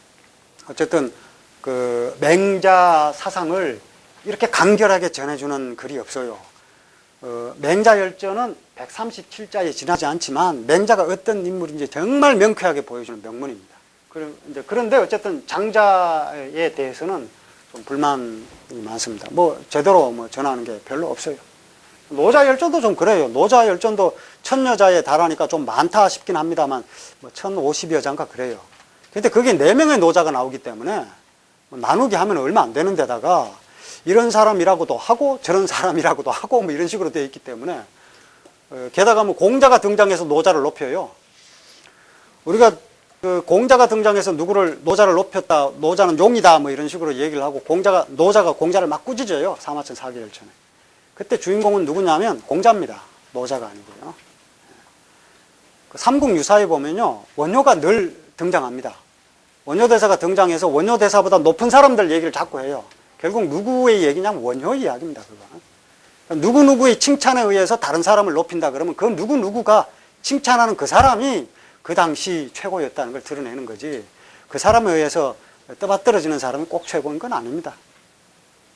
Speaker 1: 어쨌든 그 맹자 사상을 이렇게 간결하게 전해주는 글이 없어요. 맹자 열전은 137자에 지나지 않지만 맹자가 어떤 인물인지 정말 명쾌하게 보여주는 명문입니다. 그런데 어쨌든 장자에 대해서는 좀 불만이 많습니다. 뭐 제대로 뭐 전하는 게 별로 없어요. 노자 열전도 좀 그래요. 노자 열전도 1000여자에 달하니까 좀 많다 싶긴 합니다만 뭐 1050여자인가 그래요. 근데 그게 4명의 노자가 나오기 때문에 뭐 나누기 하면 얼마 안 되는 데다가 이런 사람이라고도 하고 저런 사람이라고도 하고 뭐 이런 식으로 되어 있기 때문에 게다가 뭐 공자가 등장해서 노자를 높여요. 우리가 그 공자가 등장해서 누구를 노자를 높였다, 노자는 용이다 뭐 이런 식으로 얘기를 하고 노자가 공자를 막 꾸짖어요. 사마천 사기열전에. 그때 주인공은 누구냐면 공자입니다. 노자가 아니고요. 그 삼국유사에 보면요 원효가 늘 등장합니다. 원효대사가 등장해서 원효대사보다 높은 사람들 얘기를 자꾸 해요. 결국 누구의 얘기냐면 원효의 이야기입니다. 그거. 누구누구의 칭찬에 의해서 다른 사람을 높인다 그러면 그 누구누구가 칭찬하는 그 사람이 그 당시 최고였다는 걸 드러내는 거지, 그 사람에 의해서 떠받들어지는 사람이 꼭 최고인 건 아닙니다.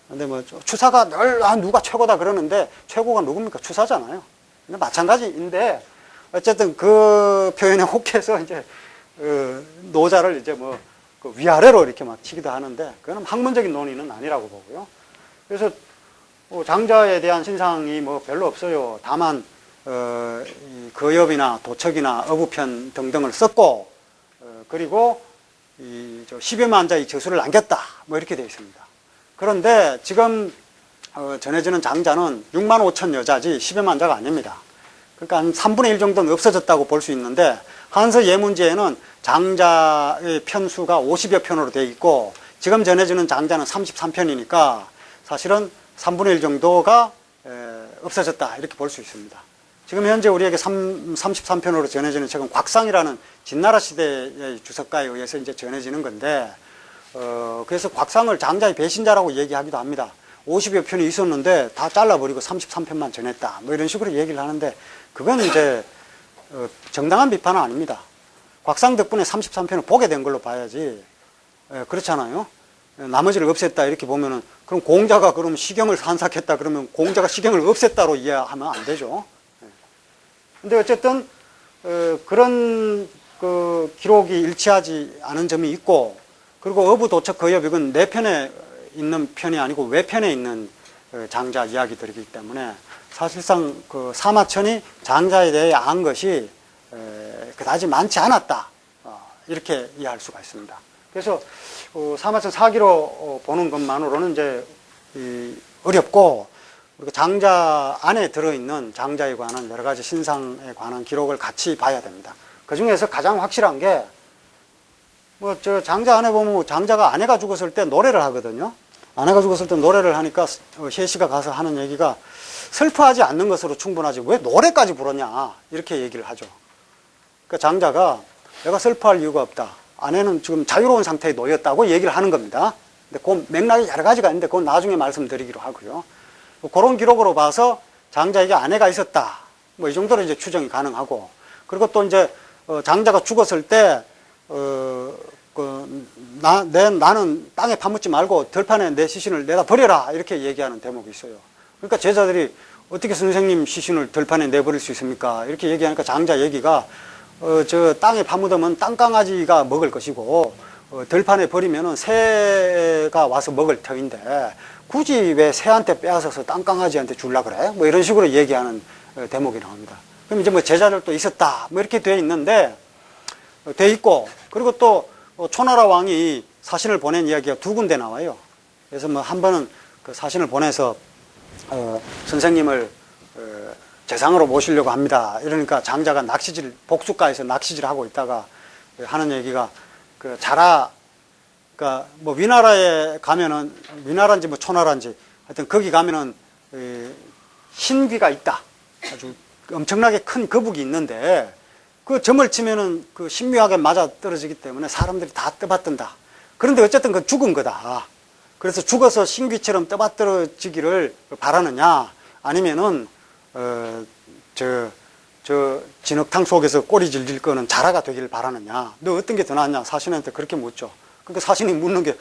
Speaker 1: 근데 뭐 추사가 늘 누가 최고다 그러는데 최고가 누굽니까? 추사잖아요. 마찬가지인데 어쨌든 그 표현에 혹해서 이제 노자를 이제 뭐 위아래로 이렇게 막 치기도 하는데 그건 학문적인 논의는 아니라고 보고요. 그래서 장자에 대한 신상이 뭐 별로 없어요. 다만 거엽이나 도척이나 어부편 등등을 썼고 그리고 이 10여만 자의 저수를 남겼다 뭐 이렇게 되어 있습니다. 그런데 지금 전해지는 장자는 6만 5천 여자지 10여만 자가 아닙니다. 그러니까 한 3분의 1 정도는 없어졌다고 볼 수 있는데 한서 예문지에는 장자의 편수가 50여 편으로 되어 있고 지금 전해지는 장자는 33편이니까 사실은 3분의 1 정도가 없어졌다 이렇게 볼 수 있습니다. 지금 현재 우리에게 33편으로 전해지는 책은 곽상이라는 진나라 시대의 주석가에 의해서 이제 전해지는 건데 그래서 곽상을 장자의 배신자라고 얘기하기도 합니다. 50여 편이 있었는데 다 잘라버리고 33편만 전했다 뭐 이런 식으로 얘기를 하는데 그건 이제 정당한 비판은 아닙니다. 곽상 덕분에 33편을 보게 된 걸로 봐야지. 그렇잖아요. 나머지를 없앴다 이렇게 보면은 그럼 공자가 그럼 시경을 산삭했다 그러면 공자가 시경을 없앴다로 이해하면 안 되죠. 근데 어쨌든 그런 그 기록이 일치하지 않은 점이 있고 그리고 어부 도척 거엽 이건 내 편에 있는 편이 아니고 외편에 있는 장자 이야기들이기 때문에 사실상 그 사마천이 장자에 대해 안 것이 그다지 많지 않았다 이렇게 이해할 수가 있습니다. 그래서 사마천 사기로 보는 것만으로는 이제 어렵고 그리고 장자 안에 들어있는 장자에 관한 여러 가지 신상에 관한 기록을 같이 봐야 됩니다. 그 중에서 가장 확실한 게 뭐 저 장자 안에 보면 장자가 아내가 죽었을 때 노래를 하거든요. 아내가 죽었을 때 노래를 하니까 혜씨가 가서 하는 얘기가 슬퍼하지 않는 것으로 충분하지 왜 노래까지 부르냐 이렇게 얘기를 하죠. 그러니까 장자가 내가 슬퍼할 이유가 없다. 아내는 지금 자유로운 상태에 놓였다고 얘기를 하는 겁니다. 근데 그 맥락이 여러 가지가 있는데 그건 나중에 말씀드리기로 하고요. 그런 기록으로 봐서 장자에게 아내가 있었다. 뭐 이 정도로 이제 추정이 가능하고 그리고 또 이제 장자가 죽었을 때 나는 땅에 파묻지 말고 들판에 내 시신을 내다 버려라 이렇게 얘기하는 대목이 있어요. 그러니까 제자들이 어떻게 선생님 시신을 들판에 내버릴 수 있습니까? 이렇게 얘기하니까 장자 얘기가 저 땅에 파묻으면 땅강아지가 먹을 것이고 들판에 버리면은 새가 와서 먹을 터인데 굳이 왜 새한테 빼앗아서 땅강아지한테 줄라 그래? 뭐 이런 식으로 얘기하는 대목이 나옵니다. 그럼 이제 뭐 제자들도 있었다 뭐 이렇게 돼 있는데 돼 있고 그리고 또 초나라 왕이 사신을 보낸 이야기가 두 군데 나와요. 그래서 뭐 한 번은 그 사신을 보내서 선생님을 재상으로 모시려고 합니다. 이러니까 장자가 복숫가에서 낚시질을 하고 있다가 하는 얘기가 그 그러니까 뭐 위나라에 가면은 위나라인지 뭐 초나라인지 하여튼 거기 가면은 흰귀가 있다. 아주 엄청나게 큰 거북이 있는데 그 점을 치면은 그 신묘하게 맞아 떨어지기 때문에 사람들이 다 떠받든다. 그런데 어쨌든 그 죽은 거다. 그래서 죽어서 신귀처럼 떠받들어지기를 바라느냐 아니면은 저 진흙탕 속에서 꼬리 질질 거는 자라가 되기를 바라느냐 너 어떤 게 더 낫냐 사신한테 그렇게 묻죠. 그러니까 사신이 묻는 게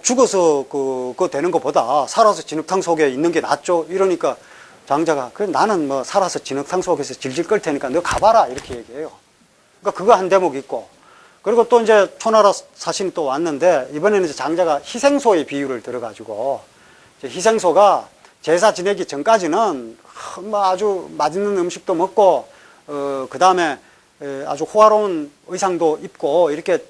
Speaker 1: 죽어서 그거 되는 것보다 살아서 진흙탕 속에 있는 게 낫죠. 이러니까 장자가 그래 나는 뭐 살아서 진흙탕 속에서 질질 끌 테니까 너 가봐라 이렇게 얘기해요. 그러니까 그거 한 대목이 있고 그리고 또 이제 초나라 사신이 또 왔는데 이번에는 이제 장자가 희생소의 비유를 들어가지고 희생소가 제사 지내기 전까지는 뭐 아주 맛있는 음식도 먹고 그 다음에 아주 호화로운 의상도 입고 이렇게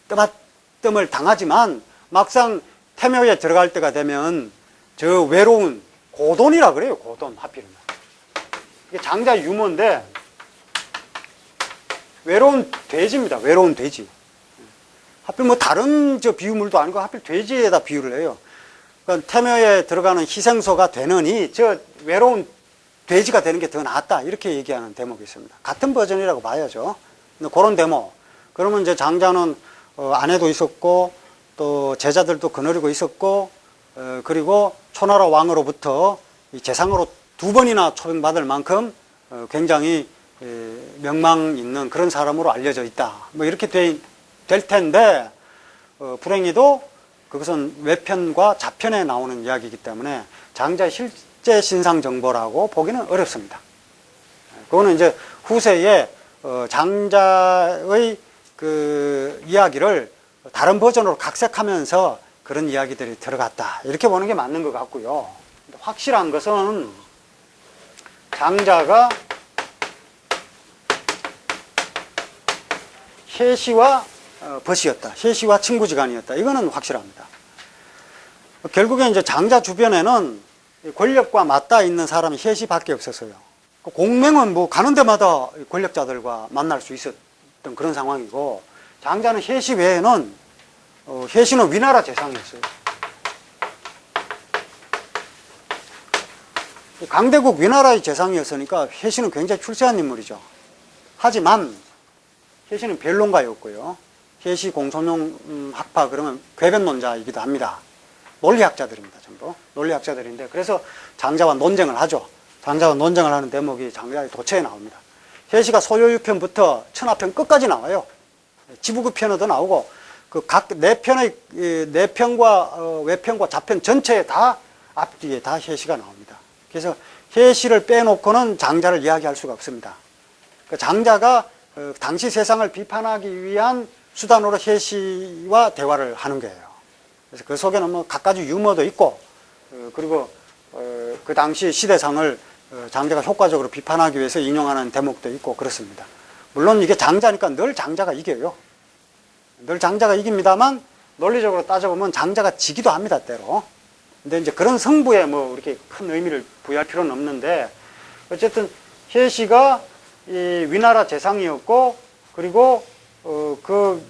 Speaker 1: 떠받뜸을 당하지만 막상 태묘에 들어갈 때가 되면 저 외로운 고돈이라 그래요. 고돈 하필이면. 이게 장자 유모인데 외로운 돼지입니다. 외로운 돼지. 하필 뭐 다른 저 비유물도 아니고 하필 돼지에다 비유를 해요. 그러니까 태묘에 들어가는 희생소가 되느니 저 외로운 돼지가 되는 게 더 낫다. 이렇게 얘기하는 대목이 있습니다. 같은 버전이라고 봐야죠. 근데 그런 대목. 그러면 이제 장자는 아내도 있었고 또 제자들도 거느리고 있었고 그리고 초나라 왕으로부터 이 재상으로 2번이나 초빙받을 만큼 굉장히 명망 있는 그런 사람으로 알려져 있다. 뭐 이렇게 될 텐데 불행히도 그것은 외편과 자편에 나오는 이야기이기 때문에 장자의 실제 신상 정보라고 보기는 어렵습니다. 그거는 이제 후세에 장자의 그 이야기를 다른 버전으로 각색하면서 그런 이야기들이 들어갔다. 이렇게 보는 게 맞는 것 같고요. 확실한 것은 장자가 혜시와 벗이었다. 혜시와 친구지간이었다. 이거는 확실합니다. 결국에 이제 장자 주변에는 권력과 맞닿아 있는 사람이 혜시밖에 없었어요. 공명은 뭐 가는 데마다 권력자들과 만날 수 있었던 그런 상황이고, 장자는 혜시 외에는 혜시는 위나라 재상이었어요. 강대국 위나라의 재상이었으니까 혜시는 굉장히 출세한 인물이죠. 하지만 혜시는 변론가였고요. 혜시 공손용 학파 그러면 궤변론자이기도 합니다. 논리학자들입니다. 전부 논리학자들인데, 그래서 장자와 논쟁을 하죠. 장자와 논쟁을 하는 대목이 장자의 도처에 나옵니다. 혜시가 소요유편부터 천하편 끝까지 나와요. 지부구 편에도 나오고 그 각 내편과 외편과 자편 전체에 다 앞뒤에 다 혜시가 나옵니다. 그래서 혜시를 빼놓고는 장자를 이야기할 수가 없습니다. 그 장자가 당시 세상을 비판하기 위한 수단으로 혜시와 대화를 하는 거예요. 그래서 그 속에는 뭐 갖가지 유머도 있고, 그리고 그 당시 시대상을 장자가 효과적으로 비판하기 위해서 인용하는 대목도 있고 그렇습니다. 물론 이게 장자니까 늘 장자가 이겨요. 늘 장자가 이깁니다만 논리적으로 따져보면 장자가 지기도 합니다, 때로. 근데 이제 그런 성부에 뭐 이렇게 큰 의미를 부여할 필요는 없는데, 어쨌든 혜시가 이 위나라 재상이었고, 그리고 그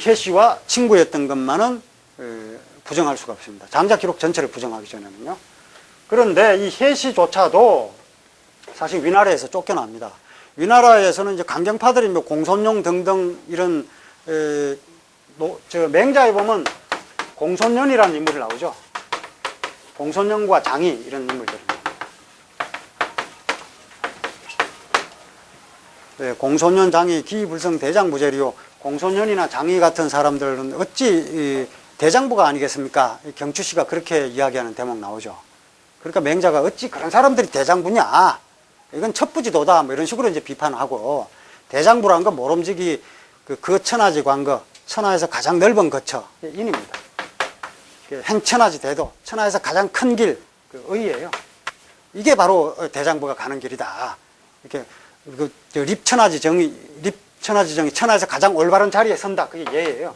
Speaker 1: 혜시와 친구였던 것만은 부정할 수가 없습니다. 장자 기록 전체를 부정하기 전에는요. 그런데 이 혜시조차도 사실 위나라에서 쫓겨납니다. 위나라에서는 이제 강경파들이 뭐 공손용 등등 이런 맹자에 보면 공손연이라는 인물이 나오죠. 공손연과 장이 이런 인물들입니다. 네, 공손연, 장이, 기불성, 대장부제리요. 공손연이나 장이 같은 사람들은 어찌 대장부가 아니겠습니까? 경추씨가 그렇게 이야기하는 대목 나오죠. 그러니까 맹자가 어찌 그런 사람들이 대장부냐? 이건 첩부지도다. 뭐 이런 식으로 이제 비판하고, 대장부라는 건 모름지기 그 천하지 관거, 천하에서 가장 넓은 거처, 인입니다. 행천하지 대도, 천하에서 가장 큰 길, 그 의예요. 이게 바로 대장부가 가는 길이다. 이렇게 립천하지 정이 천하에서 가장 올바른 자리에 선다. 그게 예예요.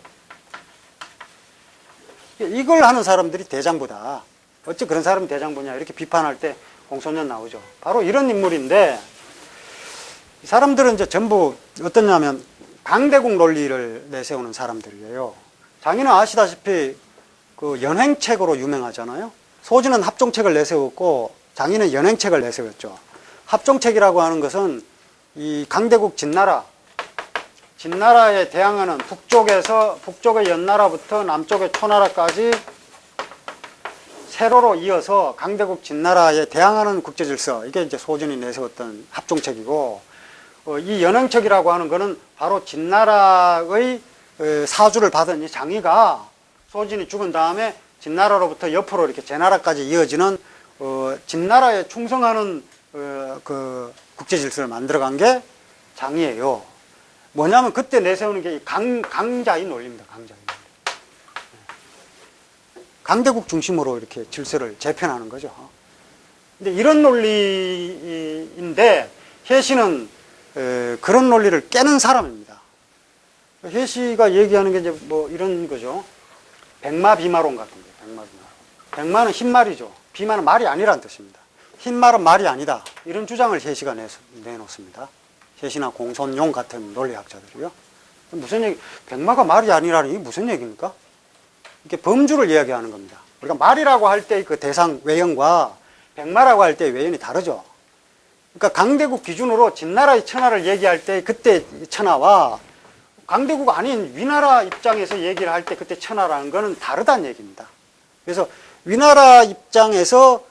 Speaker 1: 이걸 하는 사람들이 대장부다. 어찌 그런 사람이 대장부냐 이렇게 비판할 때 공손연 나오죠. 바로 이런 인물인데, 이 사람들은 이제 전부 어떠냐면 강대국 논리를 내세우는 사람들이에요. 장인은 아시다시피 그 연행책으로 유명하잖아요. 소진은 합종책을 내세웠고 장인은 연행책을 내세웠죠. 합종책이라고 하는 것은 이 강대국 진나라에 대항하는 북쪽의 연나라부터 남쪽의 초나라까지 세로로 이어서 강대국 진나라에 대항하는 국제질서, 이게 이제 소진이 내세웠던 합종책이고, 이 연행책이라고 하는 것은 바로 진나라의 사주를 받은 이 장이가 소진이 죽은 다음에 진나라로부터 옆으로 이렇게 제나라까지 이어지는 진나라에 충성하는 그 국제질서를 만들어간 게 장이에요. 뭐냐면 그때 내세우는 게 강자의 논리입니다. 강자의 논리. 강대국 중심으로 이렇게 질서를 재편하는 거죠. 근데 이런 논리인데 혜시는 그런 논리를 깨는 사람입니다. 혜시가 얘기하는 게 이제 뭐 이런 거죠. 백마비마론 같은 거예요. 백마비마론. 백마는 흰말이죠. 비마는 말이 아니라는 뜻입니다. 흰말은 말이 아니다. 이런 주장을 혜시가 내놓습니다. 혜시나 공손용 같은 논리학자들이요. 무슨 얘기, 백마가 말이 아니라니 이게 무슨 얘기입니까? 이게 범주를 이야기하는 겁니다. 우리가 말이라고 할 때 그 대상 외연과 백마라고 할 때 외연이 다르죠. 그러니까 강대국 기준으로 진나라의 천하를 얘기할 때 그때 천하와 강대국 아닌 위나라 입장에서 얘기를 할 때 그때 천하라는 것은 다르다는 얘기입니다. 그래서 위나라 입장에서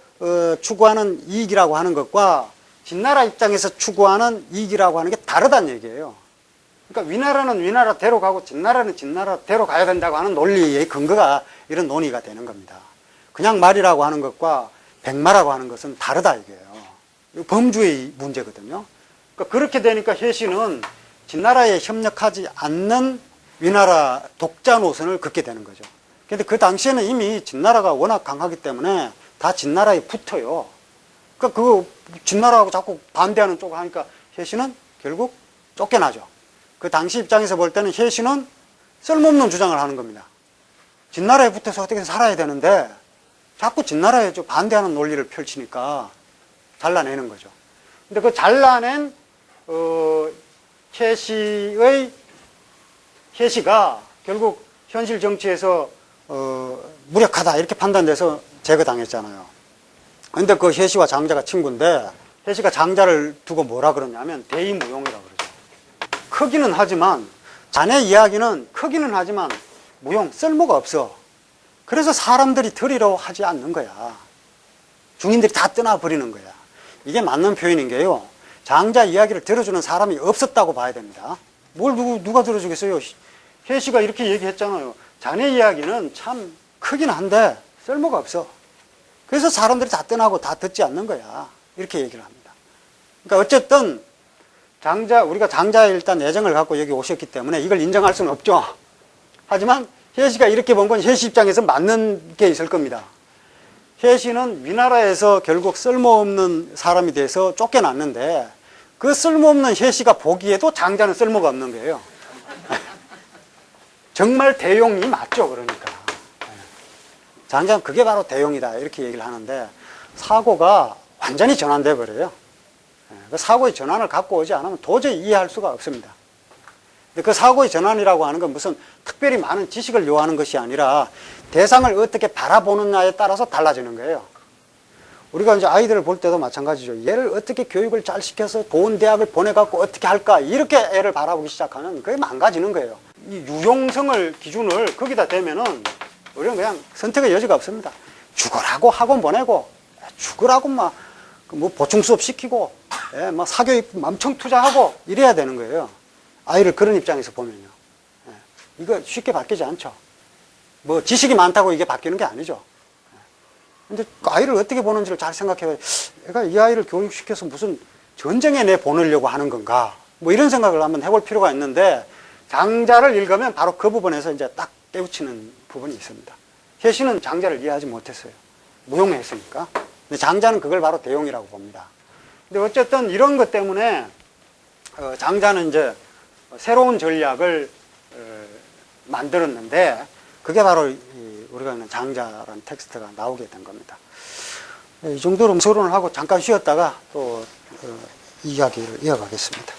Speaker 1: 추구하는 이익이라고 하는 것과 진나라 입장에서 추구하는 이익이라고 하는 게 다르다는 얘기예요. 그러니까 위나라는 위나라대로 가고 진나라는 진나라대로 가야 된다고 하는 논리의 근거가 이런 논의가 되는 겁니다. 그냥 말이라고 하는 것과 백마라고 하는 것은 다르다 이게요. 범주의 문제거든요. 그러니까 그렇게 되니까 혜시는 진나라에 협력하지 않는 위나라 독자 노선을 긋게 되는 거죠. 근데 그 당시에는 이미 진나라가 워낙 강하기 때문에 다 진나라에 붙어요. 그러니까 그 진나라하고 자꾸 반대하는 쪽을 하니까 혜시는 결국 쫓겨나죠. 그 당시 입장에서 볼 때는 혜시는 쓸모없는 주장을 하는 겁니다. 진나라에 붙어서 어떻게 살아야 되는데 자꾸 진나라에 반대하는 논리를 펼치니까 잘라내는 거죠. 근데 그 잘라낸 혜시가 결국 현실 정치에서 무력하다 이렇게 판단돼서 제거당했잖아요. 근데 그 혜시와 장자가 친구인데 혜시가 장자를 두고 뭐라 그러냐면 대의무용이라고 그러죠. 크기는 하지만 자네 이야기는 크기는 하지만 무용 쓸모가 없어. 그래서 사람들이 들으려 하지 않는 거야. 중인들이 다 떠나버리는 거야. 이게 맞는 표현인 게요. 장자 이야기를 들어주는 사람이 없었다고 봐야 됩니다. 뭘 누가 들어주겠어요? 혜시가 이렇게 얘기했잖아요. 자네 이야기는 참 크긴 한데 쓸모가 없어. 그래서 사람들이 다 떠나고 다 듣지 않는 거야. 이렇게 얘기를 합니다. 그러니까 어쨌든 우리가 장자에 일단 애정을 갖고 여기 오셨기 때문에 이걸 인정할 수는 없죠. 하지만 혜시가 이렇게 본 건 혜시 입장에서 맞는 게 있을 겁니다. 혜시는 위나라에서 결국 쓸모없는 사람이 돼서 쫓겨났는데 그 쓸모없는 혜시가 보기에도 장자는 쓸모가 없는 거예요. 정말 대용이 맞죠, 그러니까. 장자는 그게 바로 대용이다 이렇게 얘기를 하는데 사고가 완전히 전환돼 버려요. 그 사고의 전환을 갖고 오지 않으면 도저히 이해할 수가 없습니다. 그 사고의 전환이라고 하는 건 무슨 특별히 많은 지식을 요하는 것이 아니라 대상을 어떻게 바라보느냐에 따라서 달라지는 거예요. 우리가 이제 아이들을 볼 때도 마찬가지죠. 얘를 어떻게 교육을 잘 시켜서 좋은 대학을 보내갖고 어떻게 할까 이렇게 애를 바라보기 시작하면 그게 망가지는 거예요. 이 유용성을 기준을 거기다 대면은 우리는 그냥 선택의 여지가 없습니다. 죽으라고 학원 보내고 죽으라고 뭐 보충 수업 시키고 막 사교육 엄청 투자하고 이래야 되는 거예요. 아이를 그런 입장에서 보면요. 이거 쉽게 바뀌지 않죠. 뭐 지식이 많다고 이게 바뀌는 게 아니죠. 근데 아이를 어떻게 보는지를 잘 생각해봐요. 내가 이 아이를 교육시켜서 무슨 전쟁에 내 보내려고 하는 건가? 뭐 이런 생각을 한번 해볼 필요가 있는데 장자를 읽으면 바로 그 부분에서 이제 딱 깨우치는 부분이 있습니다. 혜시는 장자를 이해하지 못했어요. 무용했으니까. 근데 장자는 그걸 바로 대용이라고 봅니다. 근데 어쨌든 이런 것 때문에 장자는 이제 새로운 전략을 만들었는데 그게 바로 우리가 있는 장자라는 텍스트가 나오게 된 겁니다. 이 정도로 서론을 하고 잠깐 쉬었다가 또 이야기를 이어가겠습니다.